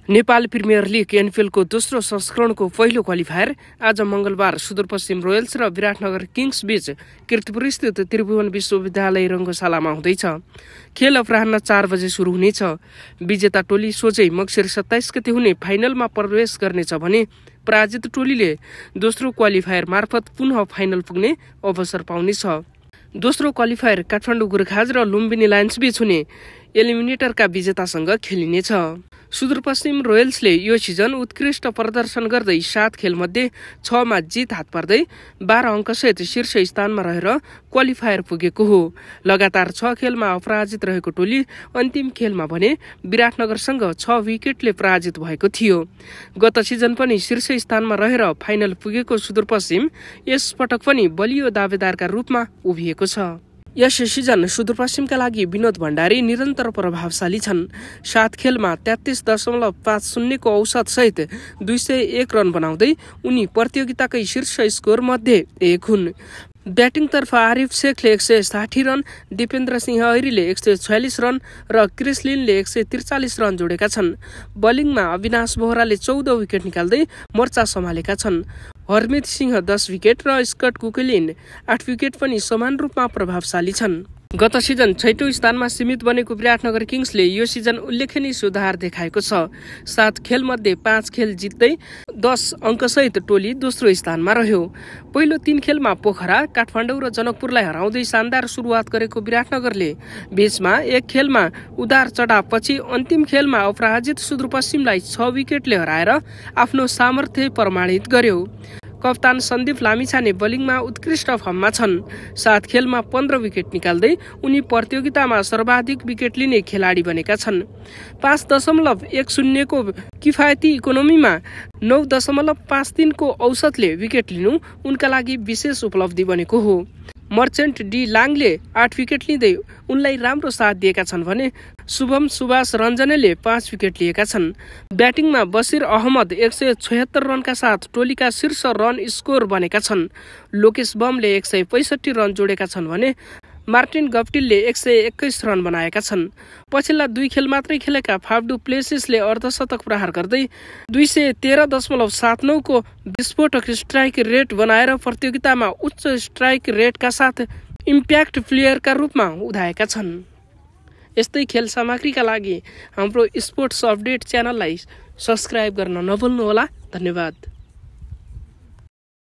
Nepal premier league एनफिएलको दोस्रो संस्करणको पहिलो क्वालिफायर आज मंगलबार सुदूरपश्चिम रोयल्स र विराटनगर किङ्स बीच किर्तिपुरस्थित त्रिभुवन विश्वविद्यालय रङ्गशालामा हुँदैछ। खेल अपराह्न 4 बजे सुरु हुनेछ। विजेता टोली सोझै मक्सिर 27 गते हुने फाइनलमा प्रवेश गर्नेछ भने पराजित टोलीले दोस्रो क्वालिफायर मार्फत पुनः फाइनल पुग्ने अवसर पाउनेछ। दोस्रो क्वालिफायर काठमाडौँ गोर्खाज र लुम्बिनी लायन्स बीच हुने एलिमिनेटरका विजेतासँग खेलिनेछ। सुदूरपश्चिम रोयल्सले यो सिजन उत्कृष्ट प्रदर्शन गर्दै 7 खेलमध्ये 6 मा जित हात पार्दै 12 अङ्कसहित शीर्ष स्थानमा रहेर क्वालिफायर पुगेको हो। लगातार 6 खेलमा अपराजित रहेको टोली अन्तिम खेलमा भने विराटनगरसँग 6 विकेटले पराजित भएको थियो। गत सिजन पनि शीर्ष स्थानमा रहेर फाइनल पुगेको सुदूरपश्चिम यस पटक पनि बलियो दावेदारका रूपमा उभिएको छ। यस सिजन सुदूरपश्चिमका लागि विनोद भण्डारी निरन्तर प्रभावशाली छन्। 7 खेलमा 33.50 को औसत सहित 201 रन बनाउँदै उनी प्रतियोगिताकै शीर्ष स्कोर मध्ये एक हुन्। ब्याटिङतर्फ आरिफ शेखले 160 रन, दिपेन्द्र सिंह ऐरीले 146 रन र क्रिस लिनले 143 रन जोडेका छन्। बलिङमा अविनाश बोहराले 14 विकेट निकाल्दै मोर्चा सम्हालेका छन्। हरमित सिंह 10 विकेट र स्कट कुकलिन 8 विकेट पनि समान रूपमा प्रभावशाली छन्। गत सिजन 6औं स्थानमा सीमित बनेको विराटनगर किङ्सले यो सिजन उल्लेखनीय सुधार देखाएको छ। 7 खेलमध्ये 5 खेल जित्दै 10 अङ्कसहित टोली दोस्रो स्थानमा रह्यो। पहिलो 3 खेलमा पोखरा, काठमाडौँ र जनकपुरलाई हराउँदै शानदार सुरुवात गरेको विराटनगरले बीचमा 1 खेलमा उदार चढावपछि अन्तिम खेलमा अपराजित सुदूरपश्चिमलाई 6 विकेटले हराएर आफ्नो सामर्थ्य प्रमाणित गर्यो। कप्तान सन्दीप लामिछाने बलिङमा उत्कृष्ट फर्ममा छन्। 7 खेलमा 15 विकेट निकाल्दै उनी प्रतियोगितामा सर्वाधिक विकेट लिने खेलाडी बनेका छन्। 5.10 को किफायती इकोनोमीमा 9.53 को औसतले विकेट लिनु उनका लागि विशेष उपलब्धि बनेको हो। मर्चेन्ट डी लाङले 8 विकेट लिँदै उनलाई राम्रो साथ दिएका छन् भने शुभम सुभाष रञ्जनेले 5 विकेट लिएका छन्। ब्याटिङमा बसिर अहमद 176 रनका साथ टोलीका शीर्ष रन स्कोर बनेका छन्। लोकेश बमले 165 रन जोडेका छन् भने मार्टिन गप्टिलले 121 रन बनाएका छन्। पछिल्ला 2 खेल मात्रै खेलेका फाफ डु प्लेसिसले अर्धशतक प्रहार गर्दै 213.79 को विस्फोटक स्ट्राइक रेट बनाएर प्रतियोगितामा उच्च स्ट्राइक रेटका साथ इम्प्याक्ट प्लेयरका रूपमा उधाएका छन्। यस्तै खेल सामग्रीका लागि हाम्रो स्पोर्ट्स अपडेट च्यानललाई सब्स्क्राइब गर्न नभुल्नुहोला। धन्यवाद।